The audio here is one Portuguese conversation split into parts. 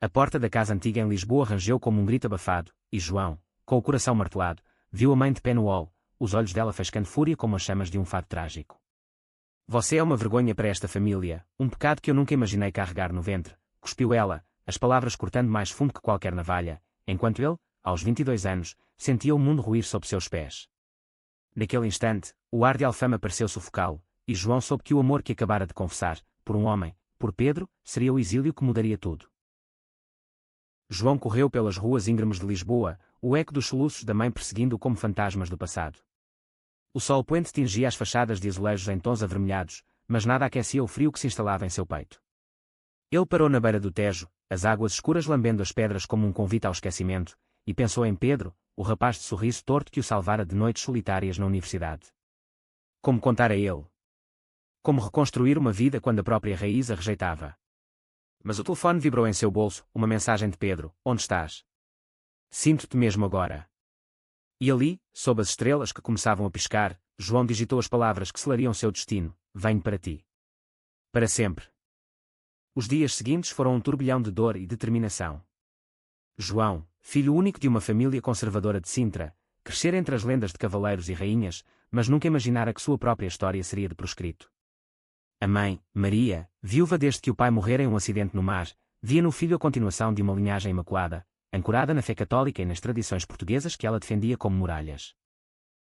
A porta da casa antiga em Lisboa rangeu como um grito abafado, e João, com o coração martelado, viu a mãe de pé no hall, os olhos dela faiscando fúria como as chamas de um fado trágico. Você é uma vergonha para esta família, um pecado que eu nunca imaginei carregar no ventre, cuspiu ela, as palavras cortando mais fundo que qualquer navalha, enquanto ele, aos 22 anos, sentia o mundo ruir sob seus pés. Naquele instante, o ar de Alfama pareceu sufocá-lo, e João soube que o amor que acabara de confessar, por um homem, por Pedro, seria o exílio que mudaria tudo. João correu pelas ruas íngremes de Lisboa, o eco dos soluços da mãe perseguindo-o como fantasmas do passado. O sol poente tingia as fachadas de azulejos em tons avermelhados, mas nada aquecia o frio que se instalava em seu peito. Ele parou na beira do Tejo, as águas escuras lambendo as pedras como um convite ao esquecimento, e pensou em Pedro, o rapaz de sorriso torto que o salvara de noites solitárias na universidade. Como contar a ele? Como reconstruir uma vida quando a própria raiz a rejeitava? Mas o telefone vibrou em seu bolso, uma mensagem de Pedro: onde estás? Sinto-te mesmo agora. E ali, sob as estrelas que começavam a piscar, João digitou as palavras que selariam seu destino: venho para ti. Para sempre. Os dias seguintes foram um turbilhão de dor e determinação. João, filho único de uma família conservadora de Sintra, crescera entre as lendas de cavaleiros e rainhas, mas nunca imaginara que sua própria história seria de proscrito. A mãe, Maria, viúva desde que o pai morrera em um acidente no mar, via no filho a continuação de uma linhagem imaculada, ancorada na fé católica e nas tradições portuguesas que ela defendia como muralhas.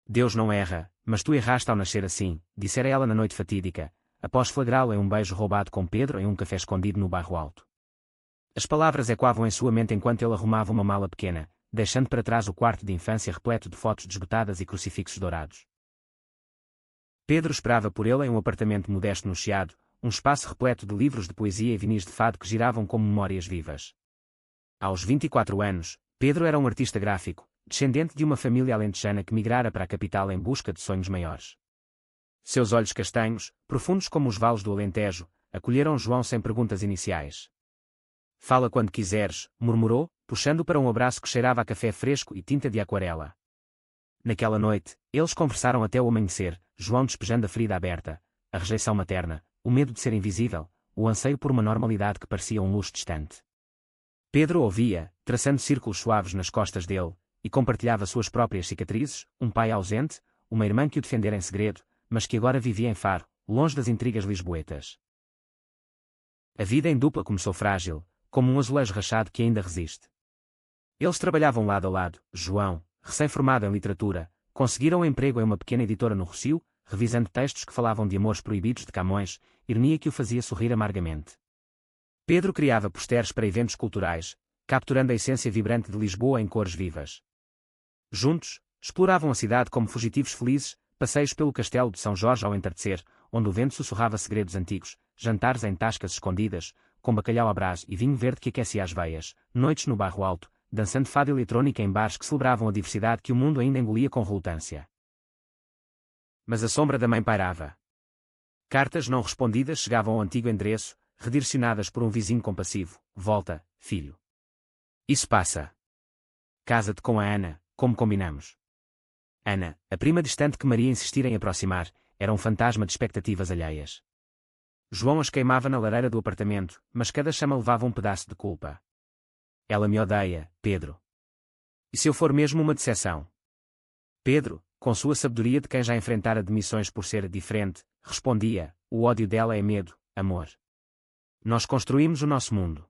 Deus não erra, mas tu erraste ao nascer assim, dissera ela na noite fatídica, após flagrá-lo em um beijo roubado com Pedro em um café escondido no bairro Alto. As palavras ecoavam em sua mente enquanto ele arrumava uma mala pequena, deixando para trás o quarto de infância repleto de fotos desbotadas e crucifixos dourados. Pedro esperava por ele em um apartamento modesto no Chiado, um espaço repleto de livros de poesia e vinis de fado que giravam como memórias vivas. Aos 24 anos, Pedro era um artista gráfico, descendente de uma família alentejana que migrara para a capital em busca de sonhos maiores. Seus olhos castanhos, profundos como os vales do Alentejo, acolheram João sem perguntas iniciais. Fala quando quiseres, murmurou, puxando-o para um abraço que cheirava a café fresco e tinta de aquarela. Naquela noite, eles conversaram até o amanhecer, João despejando a ferida aberta, a rejeição materna, o medo de ser invisível, o anseio por uma normalidade que parecia um luxo distante. Pedro ouvia, traçando círculos suaves nas costas dele, e compartilhava suas próprias cicatrizes, um pai ausente, uma irmã que o defendera em segredo, mas que agora vivia em Faro, longe das intrigas lisboetas. A vida em dupla começou frágil, como um azulejo rachado que ainda resiste. Eles trabalhavam lado a lado, João, recém-formado em literatura, conseguiram um emprego em uma pequena editora no Rossio, revisando textos que falavam de amores proibidos de Camões, ironia que o fazia sorrir amargamente. Pedro criava posters para eventos culturais, capturando a essência vibrante de Lisboa em cores vivas. Juntos, exploravam a cidade como fugitivos felizes, passeios pelo castelo de São Jorge ao entardecer, onde o vento sussurrava segredos antigos, jantares em tascas escondidas, com bacalhau à brás e vinho verde que aquecia as veias, noites no bairro Alto, dançando fado eletrónica em bares que celebravam a diversidade que o mundo ainda engolia com relutância. Mas a sombra da mãe pairava. Cartas não respondidas chegavam ao antigo endereço, redirecionadas por um vizinho compassivo: volta, filho. Isso passa. Casa-te com a Ana, como combinamos. Ana, a prima distante que Maria insistira em aproximar, era um fantasma de expectativas alheias. João as queimava na lareira do apartamento, mas cada chama levava um pedaço de culpa. Ela me odeia, Pedro. E se eu for mesmo uma decepção? Pedro, com sua sabedoria de quem já enfrentara demissões por ser diferente, respondia: o ódio dela é medo, amor. Nós construímos o nosso mundo.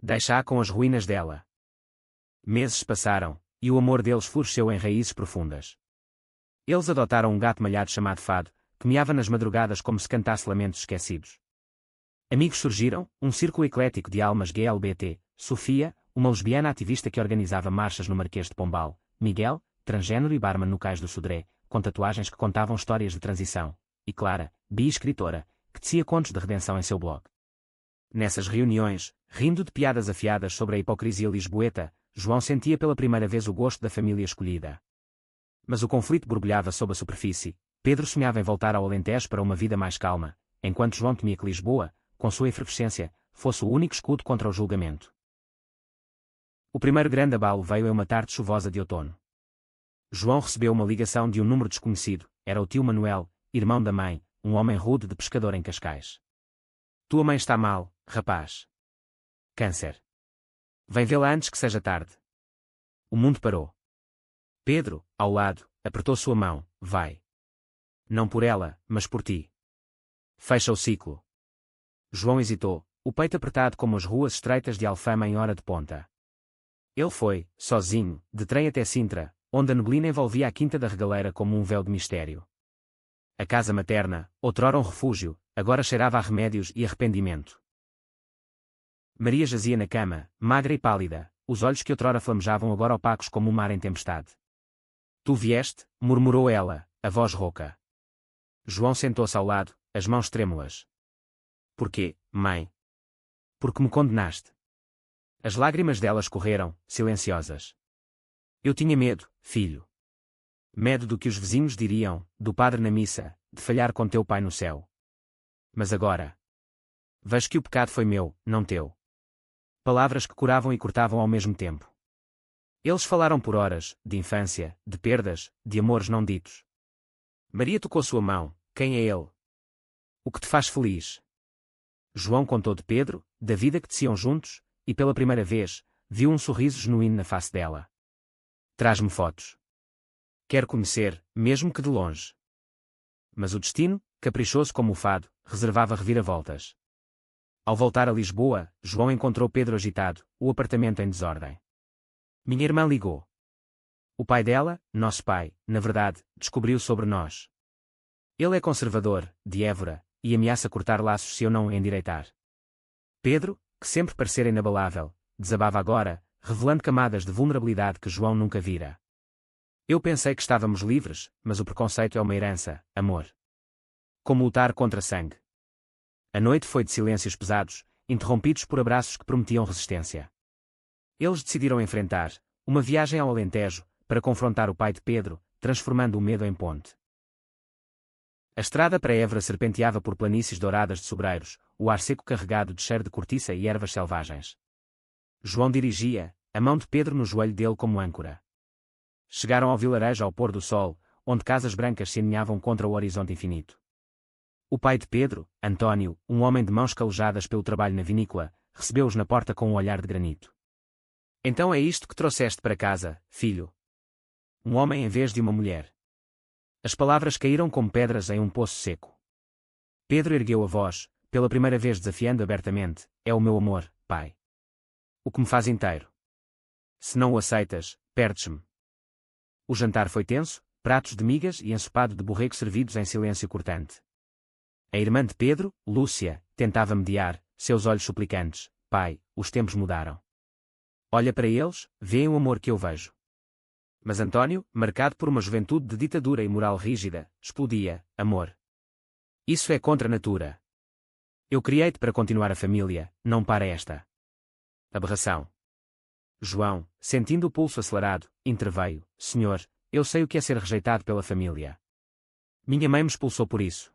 Deixa-a com as ruínas dela. Meses passaram, e o amor deles floresceu em raízes profundas. Eles adotaram um gato malhado chamado Fado, que miava nas madrugadas como se cantasse lamentos esquecidos. Amigos surgiram, um círculo eclético de almas GLBT, Sofia, uma lesbiana ativista que organizava marchas no Marquês de Pombal, Miguel, transgênero e barman no Cais do Sodré, com tatuagens que contavam histórias de transição, e Clara, bi-escritora, que tecia contos de redenção em seu blog. Nessas reuniões, rindo de piadas afiadas sobre a hipocrisia lisboeta, João sentia pela primeira vez o gosto da família escolhida. Mas o conflito borbulhava sob a superfície. Pedro sonhava em voltar ao Alentejo para uma vida mais calma, enquanto João temia que Lisboa, com sua efervescência, fosse o único escudo contra o julgamento. O primeiro grande abalo veio em uma tarde chuvosa de outono. João recebeu uma ligação de um número desconhecido. Era o tio Manuel, irmão da mãe, um homem rude de pescador em Cascais. Tua mãe está mal, rapaz. Câncer. Vem vê-la antes que seja tarde. O mundo parou. Pedro, ao lado, apertou sua mão. Vai. Não por ela, mas por ti. Fecha o ciclo. João hesitou, o peito apertado como as ruas estreitas de Alfama em hora de ponta. Ele foi, sozinho, de trem até Sintra, onde a neblina envolvia a Quinta da Regaleira como um véu de mistério. A casa materna, outrora um refúgio, agora cheirava a remédios e arrependimento. Maria jazia na cama, magra e pálida, os olhos que outrora flamejavam agora opacos como o mar em tempestade. Tu vieste, murmurou ela, a voz rouca. João sentou-se ao lado, as mãos trêmulas. Porquê, mãe? Porque me condenaste. As lágrimas dela escorreram, silenciosas. Eu tinha medo, filho. Medo do que os vizinhos diriam, do padre na missa, de falhar com teu pai no céu. Mas agora. Vejo que o pecado foi meu, não teu. Palavras que curavam e cortavam ao mesmo tempo. Eles falaram por horas, de infância, de perdas, de amores não ditos. Maria tocou sua mão. Quem é ele? O que te faz feliz? João contou de Pedro, da vida que teciam juntos, e pela primeira vez, viu um sorriso genuíno na face dela. Traz-me fotos. Quero conhecer, mesmo que de longe. Mas o destino, caprichoso como o fado, reservava reviravoltas. Ao voltar a Lisboa, João encontrou Pedro agitado, o apartamento em desordem. Minha irmã ligou. O pai dela, nosso pai, na verdade, descobriu sobre nós. Ele é conservador, de Évora, e ameaça cortar laços se eu não o endireitar. Pedro, que sempre parecera inabalável, desabava agora, revelando camadas de vulnerabilidade que João nunca vira. Eu pensei que estávamos livres, mas o preconceito é uma herança, amor. Como lutar contra sangue. A noite foi de silêncios pesados, interrompidos por abraços que prometiam resistência. Eles decidiram enfrentar uma viagem ao Alentejo, para confrontar o pai de Pedro, transformando o medo em ponte. A estrada para Évora serpenteava por planícies douradas de sobreiros, o ar seco carregado de cheiro de cortiça e ervas selvagens. João dirigia, a mão de Pedro no joelho dele como âncora. Chegaram ao vilarejo ao pôr do sol, onde casas brancas se aninhavam contra o horizonte infinito. O pai de Pedro, António, um homem de mãos calejadas pelo trabalho na vinícola, recebeu-os na porta com um olhar de granito. Então é isto que trouxeste para casa, filho? Um homem em vez de uma mulher. As palavras caíram como pedras em um poço seco. Pedro ergueu a voz, pela primeira vez desafiando abertamente, é o meu amor, pai. O que me faz inteiro. Se não o aceitas, perdes-me. O jantar foi tenso, pratos de migas e ensopado de borrego servidos em silêncio cortante. A irmã de Pedro, Lúcia, tentava mediar, seus olhos suplicantes. Pai, os tempos mudaram. Olha para eles, vêem o amor que eu vejo. Mas António, marcado por uma juventude de ditadura e moral rígida, explodia, amor. Isso é contra a natura. Eu criei-te para continuar a família, não para esta aberração. João, sentindo o pulso acelerado, interveio, Senhor, eu sei o que é ser rejeitado pela família. Minha mãe me expulsou por isso.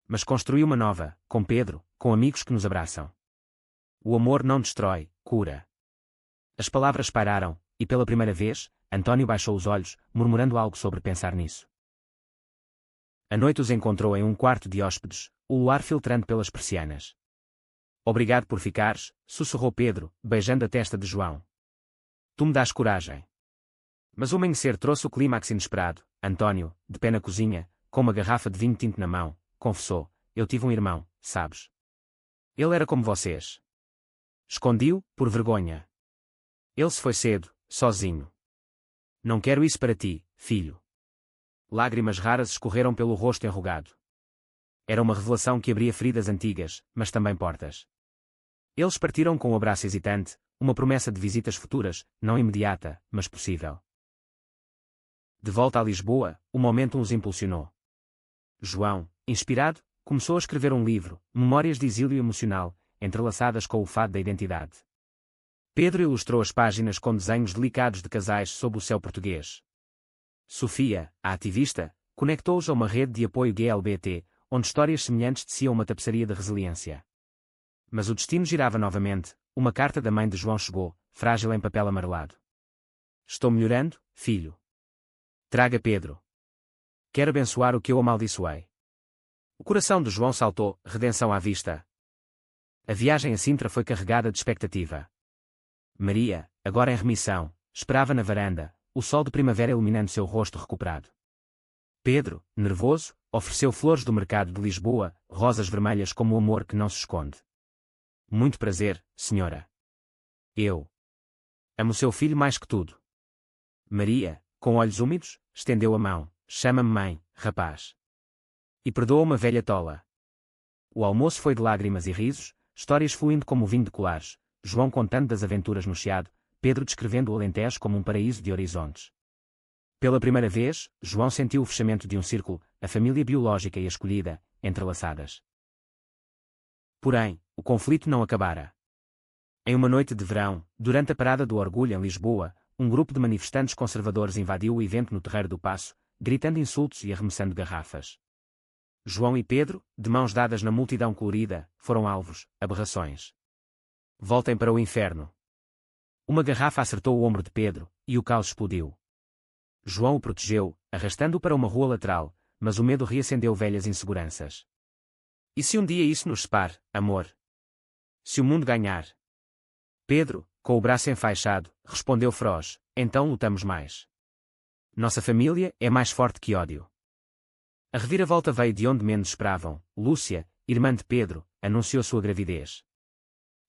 Mas construí uma nova, com Pedro, com amigos que nos abraçam. O amor não destrói, cura. As palavras pairaram, e pela primeira vez, António baixou os olhos, murmurando algo sobre pensar nisso. A noite os encontrou em um quarto de hóspedes, o luar filtrando pelas persianas. Obrigado por ficares, sussurrou Pedro, beijando a testa de João. Tu me dás coragem. Mas o amanhecer trouxe o clímax inesperado. António, de pé na cozinha, com uma garrafa de vinho tinto na mão, confessou, eu tive um irmão, sabes? Ele era como vocês. Escondi-o, por vergonha. Ele se foi cedo, sozinho. Não quero isso para ti, filho. Lágrimas raras escorreram pelo rosto enrugado. Era uma revelação que abria feridas antigas, mas também portas. Eles partiram com um abraço hesitante, uma promessa de visitas futuras, não imediata, mas possível. De volta a Lisboa, o momento os impulsionou. João, inspirado, começou a escrever um livro, Memórias de Exílio Emocional, entrelaçadas com o fado da identidade. Pedro ilustrou as páginas com desenhos delicados de casais sob o céu português. Sofia, a ativista, conectou-os a uma rede de apoio GLBT, onde histórias semelhantes teciam uma tapeçaria de resiliência. Mas o destino girava novamente, uma carta da mãe de João chegou, frágil em papel amarelado. Estou melhorando, filho. Traga Pedro. Quero abençoar o que eu amaldiçoei. O coração de João saltou, redenção à vista. A viagem a Sintra foi carregada de expectativa. Maria, agora em remissão, esperava na varanda, o sol de primavera iluminando seu rosto recuperado. Pedro, nervoso, ofereceu flores do mercado de Lisboa, rosas vermelhas como o amor que não se esconde. Muito prazer, senhora. Eu amo seu filho mais que tudo. Maria, com olhos úmidos, estendeu a mão. Chama-me mãe, rapaz. E perdoa uma velha tola. O almoço foi de lágrimas e risos, histórias fluindo como vinho de colares, João contando das aventuras no Chiado, Pedro descrevendo o Alentejo como um paraíso de horizontes. Pela primeira vez, João sentiu o fechamento de um círculo, a família biológica e a escolhida, entrelaçadas. Porém, o conflito não acabara. Em uma noite de verão, durante a Parada do Orgulho em Lisboa, um grupo de manifestantes conservadores invadiu o evento no Terreiro do Paço, gritando insultos e arremessando garrafas. João e Pedro, de mãos dadas na multidão colorida, foram alvos, aberrações. Voltem para o inferno. Uma garrafa acertou o ombro de Pedro, e o caos explodiu. João o protegeu, arrastando-o para uma rua lateral, mas o medo reacendeu velhas inseguranças. E se um dia isso nos separe, amor? Se o mundo ganhar? Pedro, com o braço enfaixado, respondeu feroz, então lutamos mais. Nossa família é mais forte que ódio. A reviravolta veio de onde menos esperavam. Lúcia, irmã de Pedro, anunciou sua gravidez.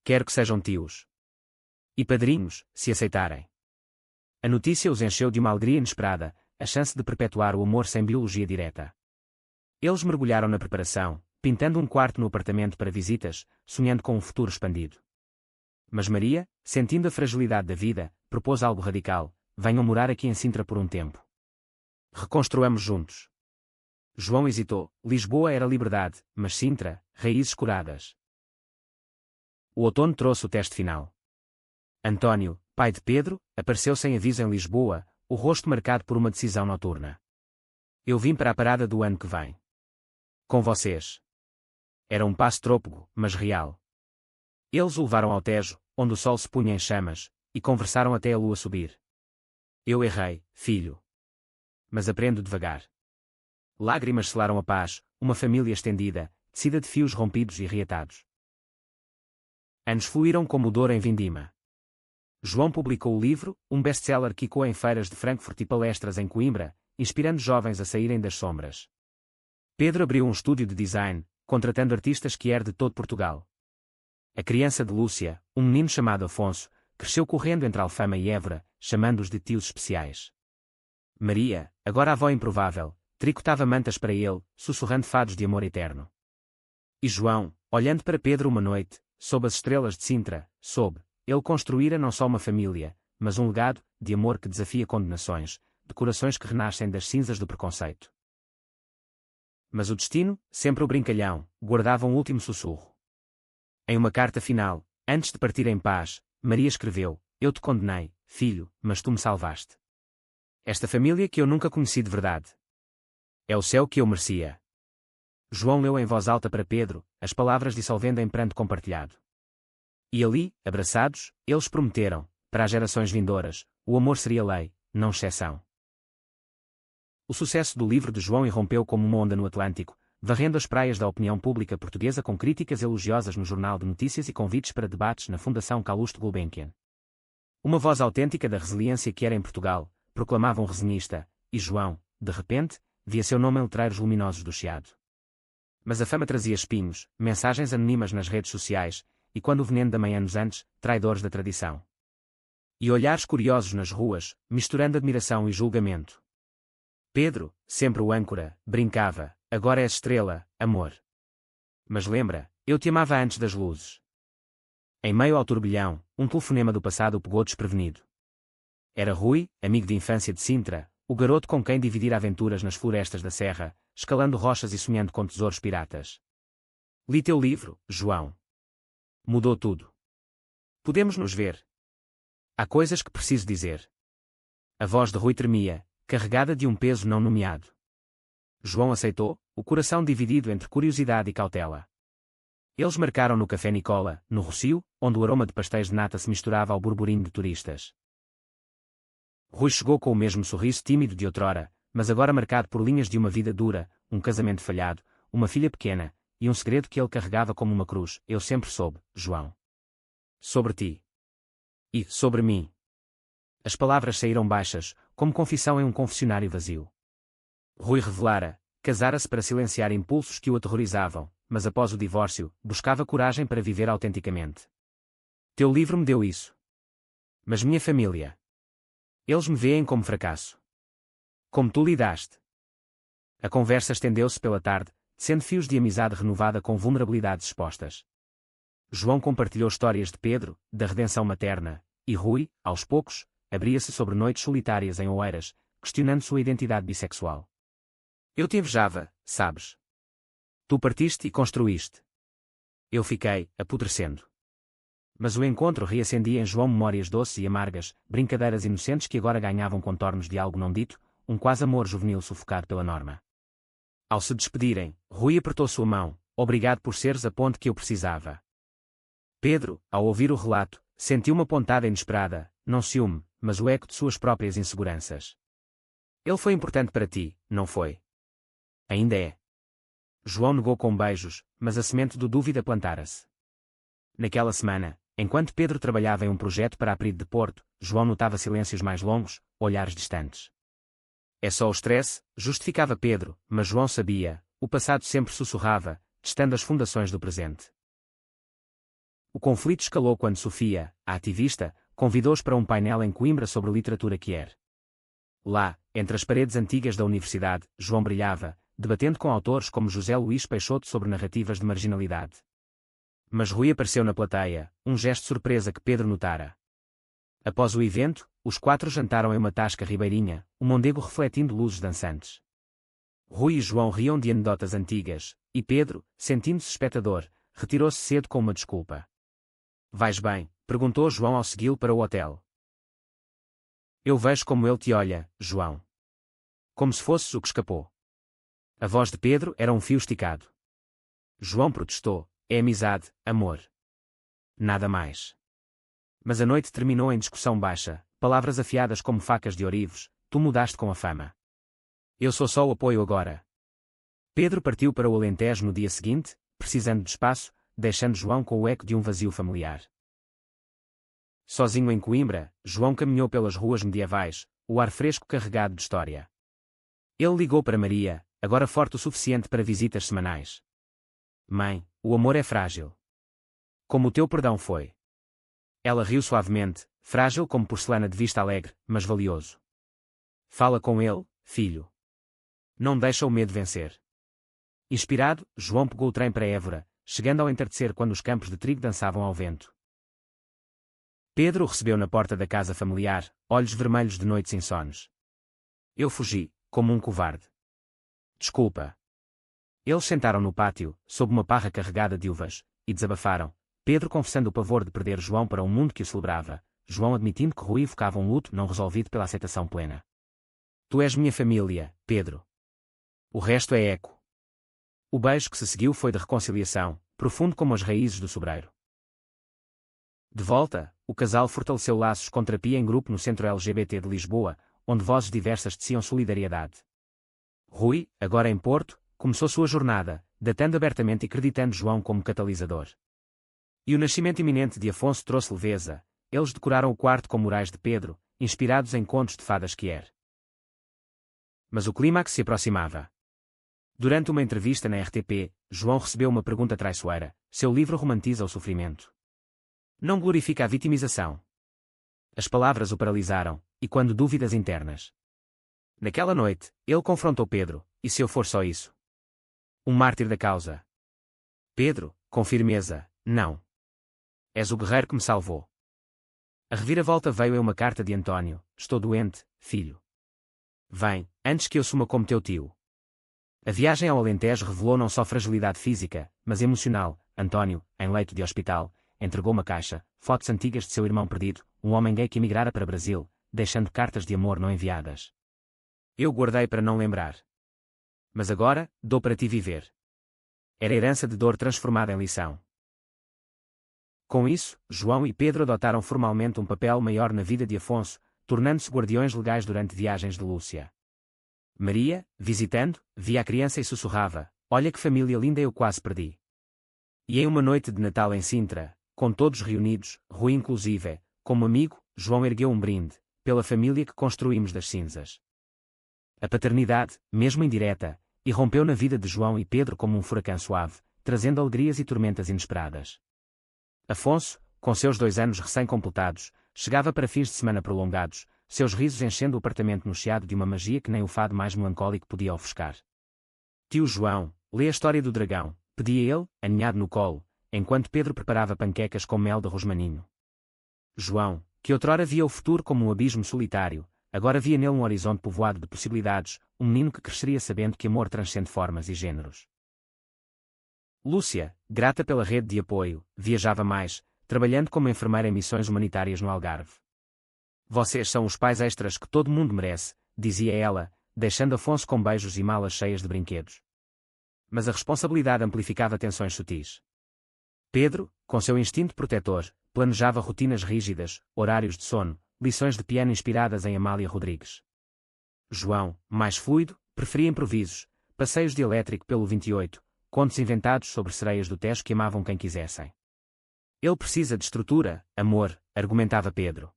Quero que sejam tios e padrinhos, se aceitarem. A notícia os encheu de uma alegria inesperada, a chance de perpetuar o amor sem biologia direta. Eles mergulharam na preparação, pintando um quarto no apartamento para visitas, sonhando com um futuro expandido. Mas Maria, sentindo a fragilidade da vida, propôs algo radical: venham morar aqui em Sintra por um tempo. Reconstruamos juntos. João hesitou. Lisboa era liberdade, mas Sintra, raízes curadas. O outono trouxe o teste final. António, pai de Pedro, apareceu sem aviso em Lisboa, o rosto marcado por uma decisão noturna. Eu vim para a parada do ano que vem. Com vocês. Era um passo trôpego, mas real. Eles o levaram ao Tejo, onde o sol se punha em chamas, e conversaram até a lua subir. Eu errei, filho. Mas aprendo devagar. Lágrimas selaram a paz, uma família estendida, tecida de fios rompidos e reatados. Anos fluíram como o Douro em vindima. João publicou o livro, um best-seller que ecoou em feiras de Frankfurt e palestras em Coimbra, inspirando jovens a saírem das sombras. Pedro abriu um estúdio de design, contratando artistas que de todo Portugal. A criança de Lúcia, um menino chamado Afonso, cresceu correndo entre Alfama e Évora, chamando-os de tios especiais. Maria, agora avó improvável, tricotava mantas para ele, sussurrando fados de amor eterno. E João, olhando para Pedro uma noite, sob as estrelas de Sintra, soube, ele construíra não só uma família, mas um legado, de amor que desafia condenações, de corações que renascem das cinzas do preconceito. Mas o destino, sempre o brincalhão, guardava um último sussurro. Em uma carta final, antes de partir em paz, Maria escreveu: eu te condenei, filho, mas tu me salvaste. Esta família que eu nunca conheci de verdade. É o céu que eu merecia. João leu em voz alta para Pedro, as palavras dissolvendo em pranto compartilhado. E ali, abraçados, eles prometeram, para as gerações vindouras, o amor seria lei, não exceção. O sucesso do livro de João irrompeu como uma onda no Atlântico, varrendo as praias da opinião pública portuguesa com críticas elogiosas no Jornal de Notícias e convites para debates na Fundação Calouste Gulbenkian. Uma voz autêntica da resiliência que era em Portugal, proclamava um resenhista, e João, de repente, via seu nome em letreiros luminosos do Chiado. Mas a fama trazia espinhos, mensagens anônimas nas redes sociais, e quando o veneno da manhã nos antes, traidores da tradição. E olhares curiosos nas ruas, misturando admiração e julgamento. Pedro, sempre o âncora, brincava: agora és estrela, amor. Mas lembra, eu te amava antes das luzes. Em meio ao turbilhão, um telefonema do passado o pegou desprevenido. Era Rui, amigo de infância de Sintra, o garoto com quem dividira aventuras nas florestas da serra, escalando rochas e sonhando com tesouros piratas. Li teu livro, João. Mudou tudo. Podemos nos ver. Há coisas que preciso dizer. A voz de Rui tremia, carregada de um peso não nomeado. João aceitou, o coração dividido entre curiosidade e cautela. Eles marcaram no Café Nicola, no Rossio, onde o aroma de pastéis de nata se misturava ao burburinho de turistas. Rui chegou com o mesmo sorriso tímido de outrora, mas agora marcado por linhas de uma vida dura, um casamento falhado, uma filha pequena, e um segredo que ele carregava como uma cruz. Eu sempre soube, João. Sobre ti. E, sobre mim. As palavras saíram baixas, como confissão em um confessionário vazio. Rui revelara, casara-se para silenciar impulsos que o aterrorizavam, mas após o divórcio, buscava coragem para viver autenticamente. Teu livro me deu isso. Mas minha família. Eles me veem como fracasso. Como tu lidaste? A conversa estendeu-se pela tarde, sendo fios de amizade renovada com vulnerabilidades expostas. João compartilhou histórias de Pedro, da redenção materna, e Rui, aos poucos, abria-se sobre noites solitárias em Oeiras, questionando sua identidade bissexual. Eu te invejava, sabes? Tu partiste e construíste. Eu fiquei, apodrecendo. Mas o encontro reacendia em João memórias doces e amargas, brincadeiras inocentes que agora ganhavam contornos de algo não dito, um quase-amor juvenil sufocado pela norma. Ao se despedirem, Rui apertou sua mão, obrigado por seres a ponte que eu precisava. Pedro, ao ouvir o relato, sentiu uma pontada inesperada, não ciúme, mas o eco de suas próprias inseguranças. Ele foi importante para ti, não foi? Ainda é. João negou com beijos, mas a semente do dúvida plantara-se. Naquela semana, enquanto Pedro trabalhava em um projeto para a PRID de Porto, João notava silêncios mais longos, olhares distantes. É só o stress, justificava Pedro, mas João sabia, o passado sempre sussurrava, testando as fundações do presente. O conflito escalou quando Sofia, a ativista, convidou-os para um painel em Coimbra sobre literatura queer. Lá, entre as paredes antigas da universidade, João brilhava, debatendo com autores como José Luís Peixoto sobre narrativas de marginalidade. Mas Rui apareceu na plateia, um gesto de surpresa que Pedro notara. Após o evento, os quatro jantaram em uma tasca ribeirinha, o mondego refletindo luzes dançantes. Rui e João riam de anedotas antigas, e Pedro, sentindo-se espectador, retirou-se cedo com uma desculpa. Vais bem? Perguntou João ao segui-lo para o hotel. Eu vejo como ele te olha, João. Como se fosses o que escapou. A voz de Pedro era um fio esticado. João protestou, é amizade, amor. Nada mais. Mas a noite terminou em discussão baixa, palavras afiadas como facas de ourivos, tu mudaste com a fama. Eu sou só o apoio agora. Pedro partiu para o Alentejo no dia seguinte, precisando de espaço, deixando João com o eco de um vazio familiar. Sozinho em Coimbra, João caminhou pelas ruas medievais, o ar fresco carregado de história. Ele ligou para Maria, agora forte o suficiente para visitas semanais. Mãe, o amor é frágil. Como o teu perdão foi. Ela riu suavemente, frágil como porcelana de vista alegre, mas valioso. Fala com ele, filho. Não deixa o medo vencer. Inspirado, João pegou o trem para Évora, chegando ao entardecer quando os campos de trigo dançavam ao vento. Pedro o recebeu na porta da casa familiar, olhos vermelhos de noites insones. Eu fugi, como um covarde. Desculpa. Eles sentaram no pátio, sob uma parra carregada de uvas, e desabafaram, Pedro confessando o pavor de perder João para um mundo que o celebrava, João admitindo que Rui evocava um luto não resolvido pela aceitação plena. Tu és minha família, Pedro. O resto é eco. O beijo que se seguiu foi de reconciliação, profundo como as raízes do sobreiro. De volta, o casal fortaleceu laços com terapia em grupo no Centro LGBT de Lisboa, onde vozes diversas teciam solidariedade. Rui, agora em Porto, começou sua jornada, datando abertamente e acreditando João como catalisador. E o nascimento iminente de Afonso trouxe leveza, eles decoraram o quarto com murais de Pedro, inspirados em contos de fadas queer. Mas o clímax se aproximava. Durante uma entrevista na RTP, João recebeu uma pergunta traiçoeira: seu livro romantiza o sofrimento? Não glorifica a vitimização? As palavras o paralisaram, e quando dúvidas internas. Naquela noite, ele confrontou Pedro: e se eu for só isso? Um mártir da causa. Pedro, com firmeza: não. És o guerreiro que me salvou. A reviravolta veio em uma carta de António: estou doente, filho. Vem, antes que eu suma como teu tio. A viagem ao Alentejo revelou não só fragilidade física, mas emocional. António, em leito de hospital, entregou uma caixa, fotos antigas de seu irmão perdido, um homem gay que emigrara para Brasil, deixando cartas de amor não enviadas. Eu guardei para não lembrar. Mas agora, dou para ti viver. Era herança de dor transformada em lição. Com isso, João e Pedro adotaram formalmente um papel maior na vida de Afonso, tornando-se guardiões legais durante viagens de Lúcia. Maria, visitando, via a criança e sussurrava: olha que família linda, eu quase perdi. E em uma noite de Natal em Sintra, com todos reunidos, Rui inclusive, como amigo, João ergueu um brinde, pela família que construímos das cinzas. A paternidade, mesmo indireta, irrompeu na vida de João e Pedro como um furacão suave, trazendo alegrias e tormentas inesperadas. Afonso, com seus 2 anos recém-completados, chegava para fins de semana prolongados, seus risos enchendo o apartamento no chiado de uma magia que nem o fado mais melancólico podia ofuscar. Tio João, lê a história do dragão, pedia ele, aninhado no colo, enquanto Pedro preparava panquecas com mel de rosmaninho. João, que outrora via o futuro como um abismo solitário, agora via nele um horizonte povoado de possibilidades, um menino que cresceria sabendo que amor transcende formas e géneros. Lúcia, grata pela rede de apoio, viajava mais, trabalhando como enfermeira em missões humanitárias no Algarve. Vocês são os pais extras que todo mundo merece, dizia ela, deixando Afonso com beijos e malas cheias de brinquedos. Mas a responsabilidade amplificava tensões sutis. Pedro, com seu instinto protetor, planejava rotinas rígidas, horários de sono, lições de piano inspiradas em Amália Rodrigues. João, mais fluido, preferia improvisos, passeios de elétrico pelo 28, contos inventados sobre sereias do Tejo que amavam quem quisessem. Ele precisa de estrutura, amor, argumentava Pedro.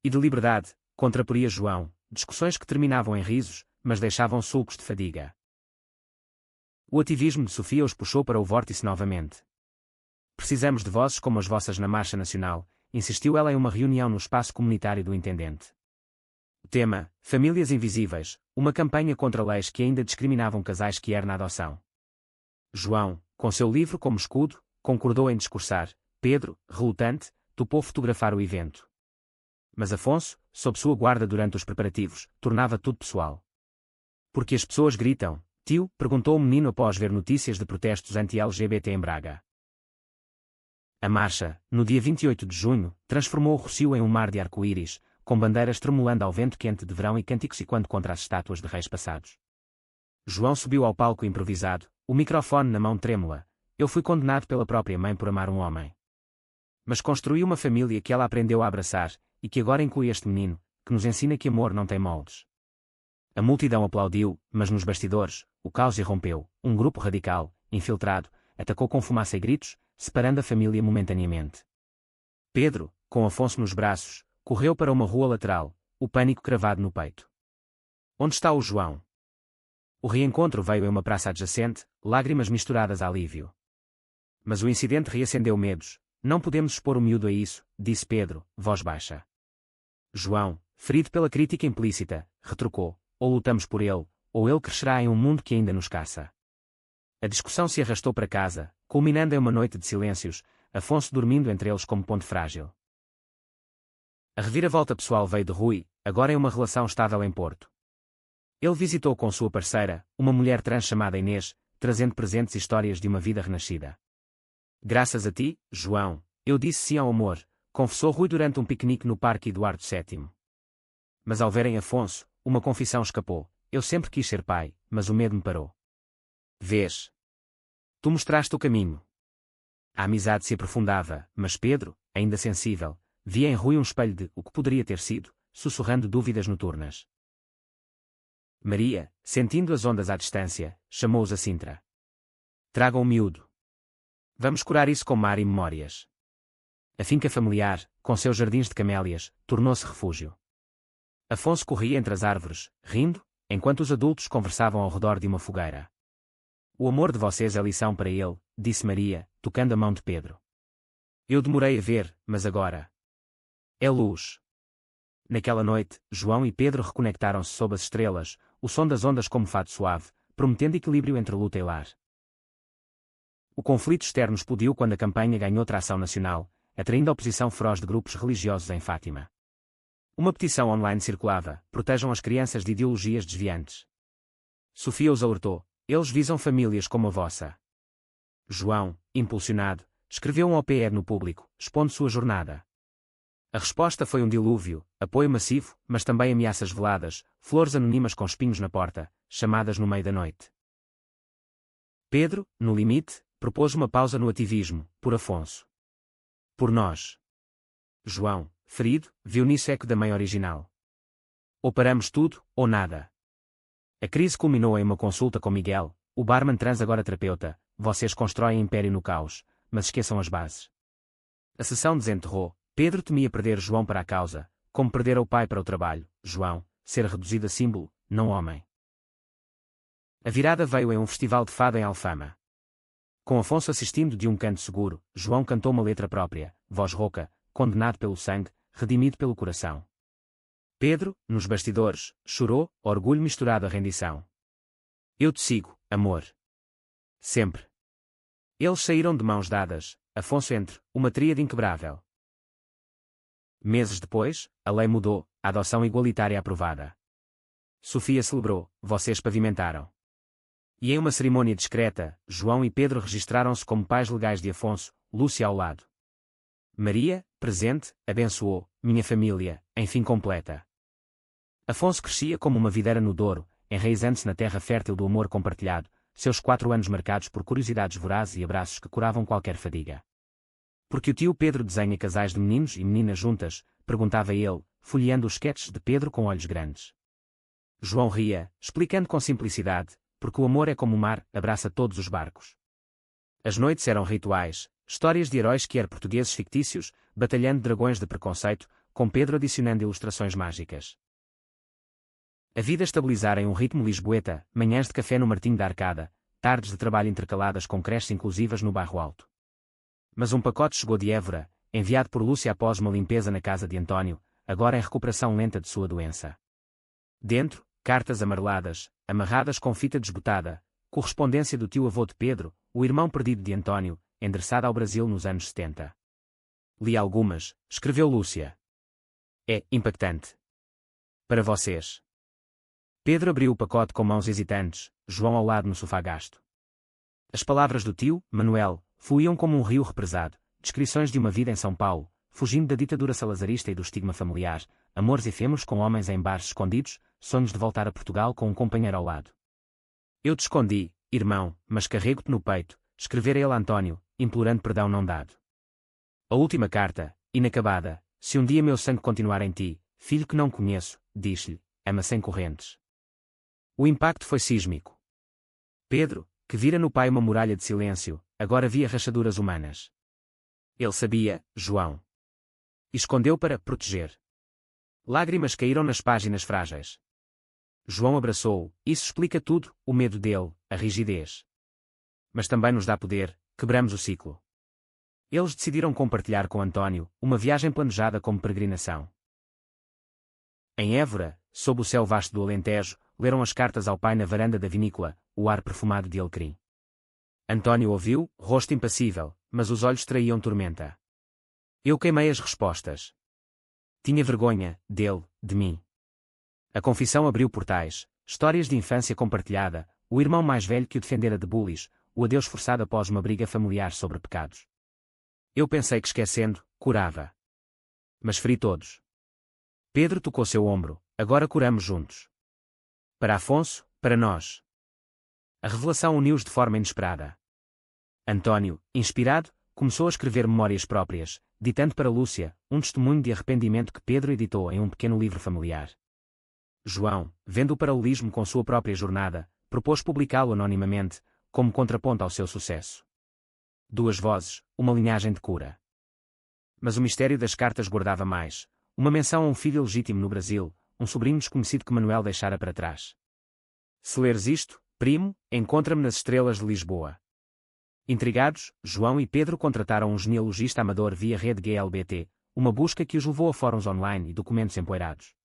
E de liberdade, contraporia João, discussões que terminavam em risos, mas deixavam sulcos de fadiga. O ativismo de Sofia os puxou para o vórtice novamente. Precisamos de vozes como as vossas na Marcha Nacional, insistiu ela em uma reunião no espaço comunitário do Intendente. O tema, Famílias Invisíveis, uma campanha contra leis que ainda discriminavam casais que eram na adoção. João, com seu livro como escudo, concordou em discursar. Pedro, relutante, topou fotografar o evento. Mas Afonso, sob sua guarda durante os preparativos, tornava tudo pessoal. Porque as pessoas gritam, tio? Perguntou o menino após ver notícias de protestos anti-LGBT em Braga. A marcha, no dia 28 de junho, transformou o Rossio em um mar de arco-íris, com bandeiras tremulando ao vento quente de verão e cânticos ecoando contra as estátuas de reis passados. João subiu ao palco improvisado, o microfone na mão trêmula. Eu fui condenado pela própria mãe por amar um homem. Mas construí uma família que ela aprendeu a abraçar, e que agora inclui este menino, que nos ensina que amor não tem moldes. A multidão aplaudiu, mas nos bastidores, o caos irrompeu. Um grupo radical, infiltrado, atacou com fumaça e gritos, separando a família momentaneamente. Pedro, com Afonso nos braços, correu para uma rua lateral, o pânico cravado no peito. Onde está o João? O reencontro veio em uma praça adjacente, lágrimas misturadas a alívio. Mas o incidente reacendeu medos. Não podemos expor o miúdo a isso, disse Pedro, voz baixa. João, ferido pela crítica implícita, retrucou, ou lutamos por ele, ou ele crescerá em um mundo que ainda nos caça. A discussão se arrastou para casa, culminando em uma noite de silêncios, Afonso dormindo entre eles como ponte frágil. A reviravolta pessoal veio de Rui, agora em uma relação estável em Porto. Ele visitou com sua parceira, uma mulher trans chamada Inês, trazendo presentes e histórias de uma vida renascida. Graças a ti, João, eu disse sim ao amor, confessou Rui durante um piquenique no Parque Eduardo VII. Mas ao verem Afonso, uma confissão escapou. Eu sempre quis ser pai, mas o medo me parou. Vês? Tu mostraste o caminho. A amizade se aprofundava, mas Pedro, ainda sensível, via em Rui um espelho de o que poderia ter sido, sussurrando dúvidas noturnas. Maria, sentindo as ondas à distância, chamou-os a Sintra. Tragam o miúdo. Vamos curar isso com mar e memórias. A finca familiar, com seus jardins de camélias, tornou-se refúgio. Afonso corria entre as árvores, rindo, enquanto os adultos conversavam ao redor de uma fogueira. O amor de vocês é lição para ele, disse Maria, tocando a mão de Pedro. Eu demorei a ver, mas agora. É luz. Naquela noite, João e Pedro reconectaram-se sob as estrelas, o som das ondas como fado suave, prometendo equilíbrio entre luta e lar. O conflito externo explodiu quando a campanha ganhou tração nacional, atraindo a oposição feroz de grupos religiosos em Fátima. Uma petição online circulava: protejam as crianças de ideologias desviantes. Sofia os alertou: eles visam famílias como a vossa. João, impulsionado, escreveu um OPE no público, expondo sua jornada. A resposta foi um dilúvio, apoio massivo, mas também ameaças veladas, flores anônimas com espinhos na porta, chamadas no meio da noite. Pedro, no limite, propôs uma pausa no ativismo, por Afonso. Por nós. João, ferido, viu nisso eco da mãe original. Ou paramos tudo, ou nada. A crise culminou em uma consulta com Miguel, o barman trans agora terapeuta. Vocês constroem império no caos, mas esqueçam as bases. A sessão desenterrou, Pedro temia perder João para a causa, como perdera o pai para o trabalho, João, ser reduzido a símbolo, não homem. A virada veio em um festival de fado em Alfama. Com Afonso assistindo de um canto seguro, João cantou uma letra própria, voz rouca, condenado pelo sangue, redimido pelo coração. Pedro, nos bastidores, chorou, orgulho misturado a rendição. Eu te sigo, amor. Sempre. Eles saíram de mãos dadas, Afonso entre, uma tríade inquebrável. Meses depois, a lei mudou, a adoção igualitária aprovada. Sofia celebrou, vocês pavimentaram. E em uma cerimônia discreta, João e Pedro registraram-se como pais legais de Afonso, Lúcia ao lado. Maria, presente, abençoou, minha família, enfim completa. Afonso crescia como uma videira no Douro, enraizando-se na terra fértil do amor compartilhado, seus 4 anos marcados por curiosidades vorazes e abraços que curavam qualquer fadiga. Porque o tio Pedro desenha casais de meninos e meninas juntas, perguntava ele, folheando os sketches de Pedro com olhos grandes. João ria, explicando com simplicidade, porque o amor é como o mar, abraça todos os barcos. As noites eram rituais, histórias de heróis quer portugueses fictícios, batalhando dragões de preconceito, com Pedro adicionando ilustrações mágicas. A vida estabilizara em um ritmo lisboeta, manhãs de café no Martinho da Arcada, tardes de trabalho intercaladas com creches inclusivas no Bairro Alto. Mas um pacote chegou de Évora, enviado por Lúcia após uma limpeza na casa de António, agora em recuperação lenta de sua doença. Dentro, cartas amareladas, amarradas com fita desbotada, correspondência do tio-avô de Pedro, o irmão perdido de António, endereçada ao Brasil nos anos 70. Li algumas, escreveu Lúcia. É impactante. Para vocês. Pedro abriu o pacote com mãos hesitantes, João ao lado no sofá gasto. As palavras do tio, Manuel, fluíam como um rio represado, descrições de uma vida em São Paulo, fugindo da ditadura salazarista e do estigma familiar, amores efêmeros com homens em bares escondidos, sonhos de voltar a Portugal com um companheiro ao lado. Eu te escondi, irmão, mas carrego-te no peito, escrevera ele a António, implorando perdão não dado. A última carta, inacabada, se um dia meu sangue continuar em ti, filho que não conheço, diz-lhe, ama sem correntes. O impacto foi sísmico. Pedro, que vira no pai uma muralha de silêncio, agora via rachaduras humanas. Ele sabia, João. E escondeu para proteger. Lágrimas caíram nas páginas frágeis. João abraçou-o, isso explica tudo, o medo dele, a rigidez. Mas também nos dá poder, quebramos o ciclo. Eles decidiram compartilhar com António, uma viagem planejada como peregrinação. Em Évora, sob o céu vasto do Alentejo, leram as cartas ao pai na varanda da vinícola, o ar perfumado de alecrim. António ouviu, rosto impassível, mas os olhos traíam tormenta. Eu queimei as respostas. Tinha vergonha, dele, de mim. A confissão abriu portais, histórias de infância compartilhada, o irmão mais velho que o defendera de bullies, o adeus forçado após uma briga familiar sobre pecados. Eu pensei que esquecendo, curava. Mas feri todos. Pedro tocou seu ombro, agora curamos juntos. Para Afonso, para nós. A revelação uniu-os de forma inesperada. António, inspirado, começou a escrever memórias próprias, ditando para Lúcia, um testemunho de arrependimento que Pedro editou em um pequeno livro familiar. João, vendo o paralelismo com sua própria jornada, propôs publicá-lo anonimamente, como contraponto ao seu sucesso. 2 vozes, uma linhagem de cura. Mas o mistério das cartas guardava mais, uma menção a um filho legítimo no Brasil, um sobrinho desconhecido que Manuel deixara para trás. Se leres isto, primo, encontra-me nas estrelas de Lisboa. Intrigados, João e Pedro contrataram um genealogista amador via rede GLBT, uma busca que os levou a fóruns online e documentos empoeirados.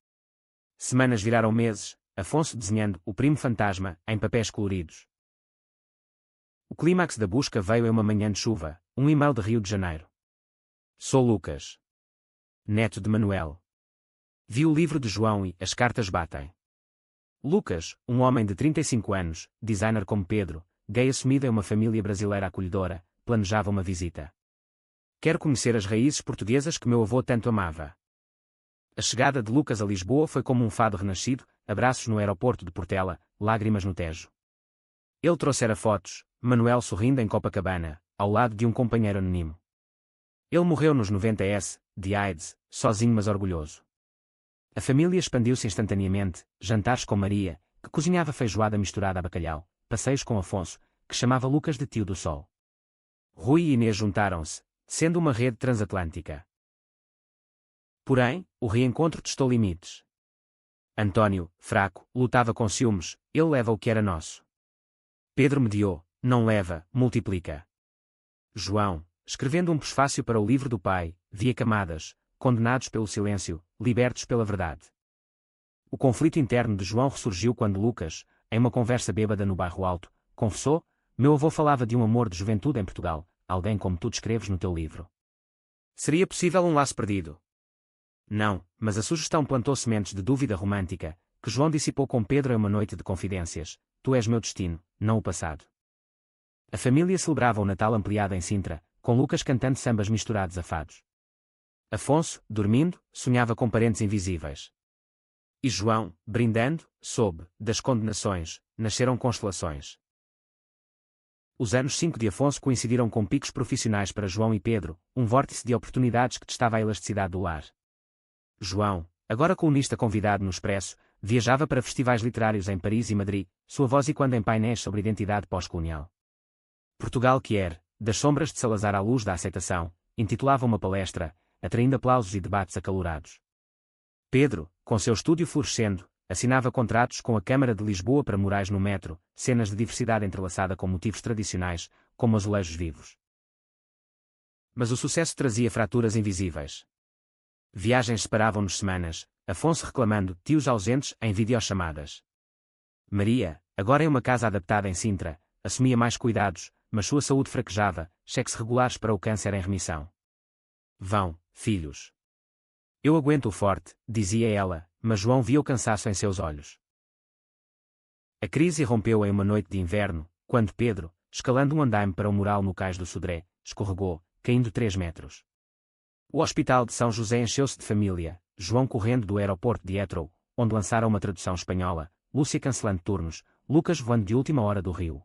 Semanas viraram meses, Afonso desenhando o primo fantasma, em papéis coloridos. O clímax da busca veio em uma manhã de chuva, um e-mail de Rio de Janeiro. Sou Lucas. Neto de Manuel. Vi o livro de João e as cartas batem. Lucas, um homem de 35 anos, designer como Pedro, gay assumido em uma família brasileira acolhedora, planejava uma visita. Quero conhecer as raízes portuguesas que meu avô tanto amava. A chegada de Lucas a Lisboa foi como um fado renascido, abraços no aeroporto de Portela, lágrimas no Tejo. Ele trouxera fotos, Manuel sorrindo em Copacabana, ao lado de um companheiro anónimo. Ele morreu nos 90s, de AIDS, sozinho mas orgulhoso. A família expandiu-se instantaneamente, jantares com Maria, que cozinhava feijoada misturada a bacalhau, passeios com Afonso, que chamava Lucas de tio do sol. Rui e Inês juntaram-se, sendo uma rede transatlântica. Porém, o reencontro testou limites. Antônio, fraco, lutava com ciúmes, ele leva o que era nosso. Pedro mediou, não leva, multiplica. João, escrevendo um prefácio para o livro do pai, via camadas, condenados pelo silêncio, libertos pela verdade. O conflito interno de João ressurgiu quando Lucas, em uma conversa bêbada no bairro Alto, confessou: meu avô falava de um amor de juventude em Portugal, alguém como tu descreves no teu livro. Seria possível um laço perdido? Não, mas a sugestão plantou sementes de dúvida romântica, que João dissipou com Pedro em uma noite de confidências: tu és meu destino, não o passado. A família celebrava o Natal ampliado em Sintra, com Lucas cantando sambas misturados a fados. Afonso, dormindo, sonhava com parentes invisíveis. E João, brindando, soube, das condenações, nasceram constelações. Os anos 5 de Afonso coincidiram com picos profissionais para João e Pedro, um vórtice de oportunidades que testava a elasticidade do lar. João, agora colunista convidado no Expresso, viajava para festivais literários em Paris e Madrid, sua voz ecoando em painéis sobre identidade pós-colonial. Portugal quer, das sombras de Salazar à luz da aceitação, intitulava uma palestra, atraindo aplausos e debates acalorados. Pedro, com seu estúdio florescendo, assinava contratos com a Câmara de Lisboa para murais no metro, cenas de diversidade entrelaçada com motivos tradicionais, como azulejos vivos. Mas o sucesso trazia fraturas invisíveis. Viagens separavam-nos semanas, Afonso reclamando tios ausentes em videochamadas. Maria, agora em uma casa adaptada em Sintra, assumia mais cuidados, mas sua saúde fraquejava, cheques regulares para o câncer em remissão. Vão, filhos. Eu aguento o forte, dizia ela, mas João via o cansaço em seus olhos. A crise irrompeu em uma noite de inverno, quando Pedro, escalando um andaime para o mural no cais do Sodré, escorregou, caindo 3 metros. O hospital de São José encheu-se de família, João correndo do aeroporto de Heathrow, onde lançaram uma tradução espanhola, Lúcia cancelando turnos, Lucas voando de última hora do Rio.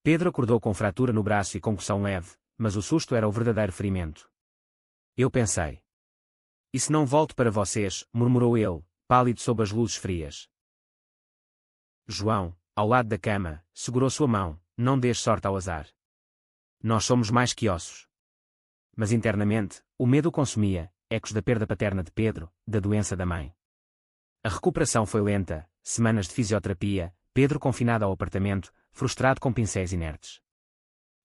Pedro acordou com fratura no braço e concussão leve, mas o susto era o verdadeiro ferimento. Eu pensei. E se não volto para vocês, murmurou ele, pálido sob as luzes frias. João, ao lado da cama, segurou sua mão, não dês sorte ao azar. Nós somos mais que ossos. Mas internamente, o medo o consumia, ecos da perda paterna de Pedro, da doença da mãe. A recuperação foi lenta, semanas de fisioterapia, Pedro confinado ao apartamento, frustrado com pincéis inertes.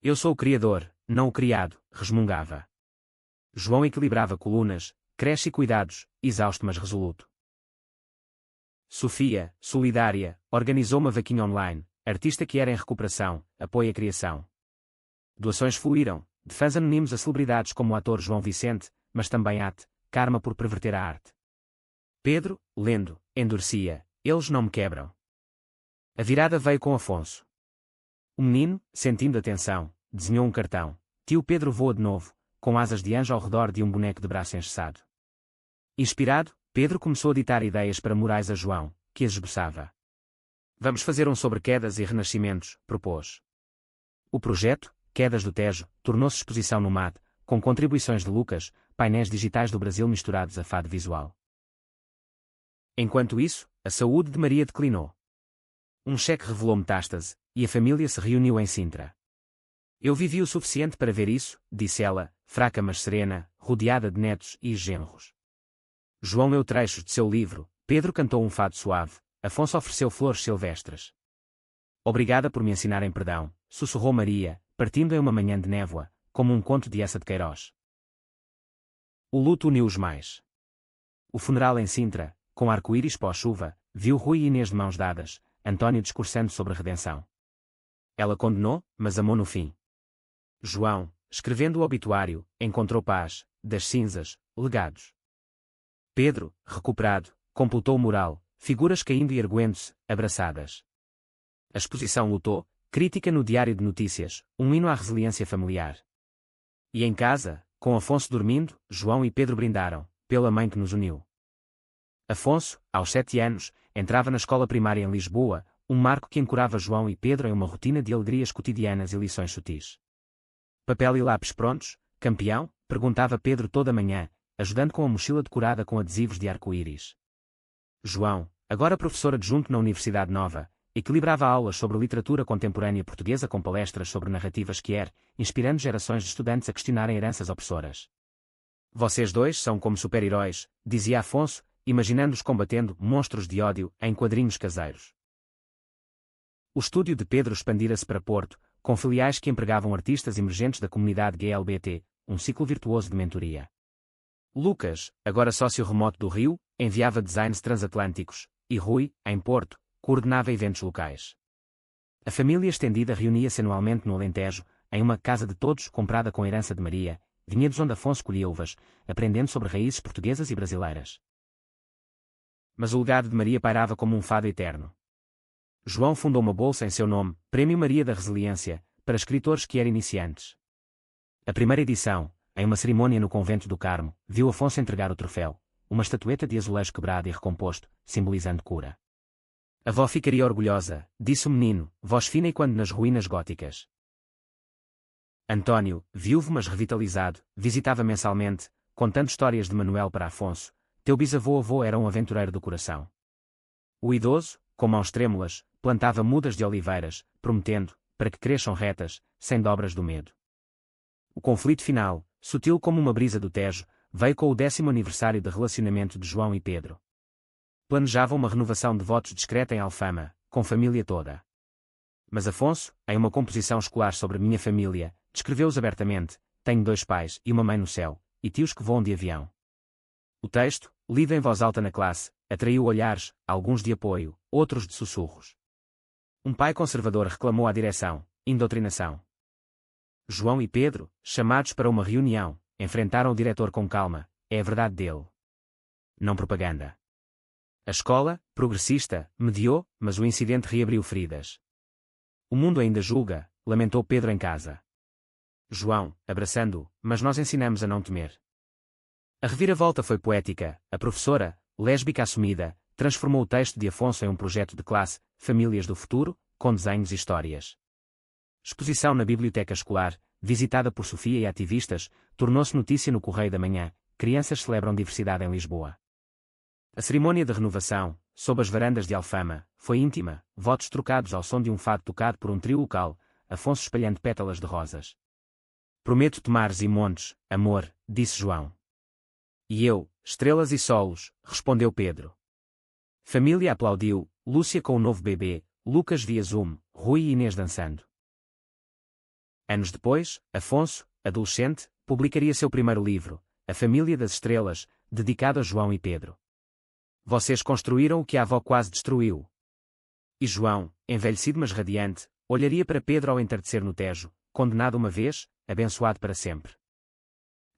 Eu sou o criador, não o criado, resmungava. João equilibrava colunas, creche e cuidados, exausto mas resoluto. Sofia, solidária, organizou uma vaquinha online, artista que era em recuperação, apoia a criação. Doações fluíram, de fãs anónimos a celebridades como o ator João Vicente, mas também karma por perverter a arte. Pedro, lendo, endurecia, eles não me quebram. A virada veio com Afonso. O menino, sentindo a tensão, desenhou um cartão. Tio Pedro voa de novo, com asas de anjo ao redor de um boneco de braço engessado. Inspirado, Pedro começou a ditar ideias para murais a João, que as esboçava. Vamos fazer um sobre quedas e renascimentos, propôs. O projeto, Quedas do Tejo, tornou-se exposição no MAD, com contribuições de Lucas, painéis digitais do Brasil misturados a fado visual. Enquanto isso, a saúde de Maria declinou. Um cheque revelou metástase, e a família se reuniu em Sintra. Eu vivi o suficiente para ver isso, disse ela, fraca mas serena, rodeada de netos e genros. João leu trechos de seu livro, Pedro cantou um fado suave, Afonso ofereceu flores silvestres. Obrigada por me ensinarem perdão, sussurrou Maria, partindo em uma manhã de névoa, como um conto de Essa de Queiroz. O luto uniu-os mais. O funeral em Sintra, com arco-íris pós-chuva, viu Rui e Inês de mãos dadas, Antônio discursando sobre a redenção. Ela condenou, mas amou no fim. João, escrevendo o obituário, encontrou paz, das cinzas, legados. Pedro, recuperado, completou o mural, figuras caindo e erguendo-se, abraçadas. A exposição lutou, crítica no Diário de Notícias, um hino à resiliência familiar. E em casa, com Afonso dormindo, João e Pedro brindaram, pela mãe que nos uniu. Afonso, aos 7 anos, entrava na escola primária em Lisboa, um marco que ancorava João e Pedro em uma rotina de alegrias cotidianas e lições sutis. Papel e lápis prontos, campeão? Perguntava Pedro toda manhã, ajudando com a mochila decorada com adesivos de arco-íris. João, agora professor adjunto na Universidade Nova, equilibrava aulas sobre literatura contemporânea portuguesa com palestras sobre narrativas queer, inspirando gerações de estudantes a questionarem heranças opressoras. Vocês dois são como super-heróis, dizia Afonso, imaginando-os combatendo monstros de ódio em quadrinhos caseiros. O estúdio de Pedro expandira-se para Porto, com filiais que empregavam artistas emergentes da comunidade GLBT, um ciclo virtuoso de mentoria. Lucas, agora sócio remoto do Rio, enviava designs transatlânticos, e Rui, em Porto, coordenava eventos locais. A família estendida reunia-se anualmente no Alentejo, em uma casa de todos comprada com herança de Maria, vinhedos onde Afonso colhia uvas, aprendendo sobre raízes portuguesas e brasileiras. Mas o legado de Maria pairava como um fado eterno. João fundou uma bolsa em seu nome, Prémio Maria da Resiliência, para escritores que eram iniciantes. A primeira edição, em uma cerimônia no Convento do Carmo, viu Afonso entregar o troféu, uma estatueta de azulejo quebrado e recomposto, simbolizando cura. A avó ficaria orgulhosa, disse o menino, voz fina e quando nas ruínas góticas. António, viúvo mas revitalizado, visitava mensalmente, contando histórias de Manuel para Afonso. Teu bisavô-avô era um aventureiro do coração. O idoso, com mãos trêmulas, plantava mudas de oliveiras, prometendo, para que cresçam retas, sem dobras do medo. O conflito final, sutil como uma brisa do Tejo, veio com o 10º aniversário de relacionamento de João e Pedro. Planejavam uma renovação de votos discreta em Alfama, com família toda. Mas Afonso, em uma composição escolar sobre minha família, descreveu-os abertamente: tenho 2 pais e uma mãe no céu, e tios que voam de avião. O texto, lido em voz alta na classe, atraiu olhares, alguns de apoio, outros de sussurros. Um pai conservador reclamou à direção: indoutrinação. João e Pedro, chamados para uma reunião, enfrentaram o diretor com calma: é a verdade dele. Não propaganda. A escola, progressista, mediou, mas o incidente reabriu feridas. O mundo ainda julga, lamentou Pedro em casa. João, abraçando-o, mas nós ensinamos a não temer. A reviravolta foi poética. A professora, lésbica assumida, transformou o texto de Afonso em um projeto de classe, Famílias do Futuro, com desenhos e histórias. Exposição na biblioteca escolar, visitada por Sofia e ativistas, tornou-se notícia no Correio da Manhã: crianças celebram diversidade em Lisboa. A cerimônia de renovação, sob as varandas de Alfama, foi íntima, votos trocados ao som de um fado tocado por um trio local, Afonso espalhando pétalas de rosas. Prometo-te mares e montes, amor, disse João. E eu, estrelas e solos, respondeu Pedro. Família aplaudiu, Lúcia com o novo bebê, Lucas via Zoom, Rui e Inês dançando. Anos depois, Afonso, adolescente, publicaria seu primeiro livro, A Família das Estrelas, dedicado a João e Pedro. Vocês construíram o que a avó quase destruiu. E João, envelhecido mas radiante, olharia para Pedro ao entardecer no Tejo, condenado uma vez, abençoado para sempre.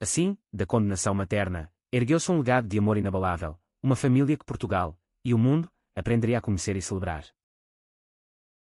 Assim, da condenação materna, ergueu-se um legado de amor inabalável, uma família que Portugal, e o mundo, aprenderia a conhecer e celebrar.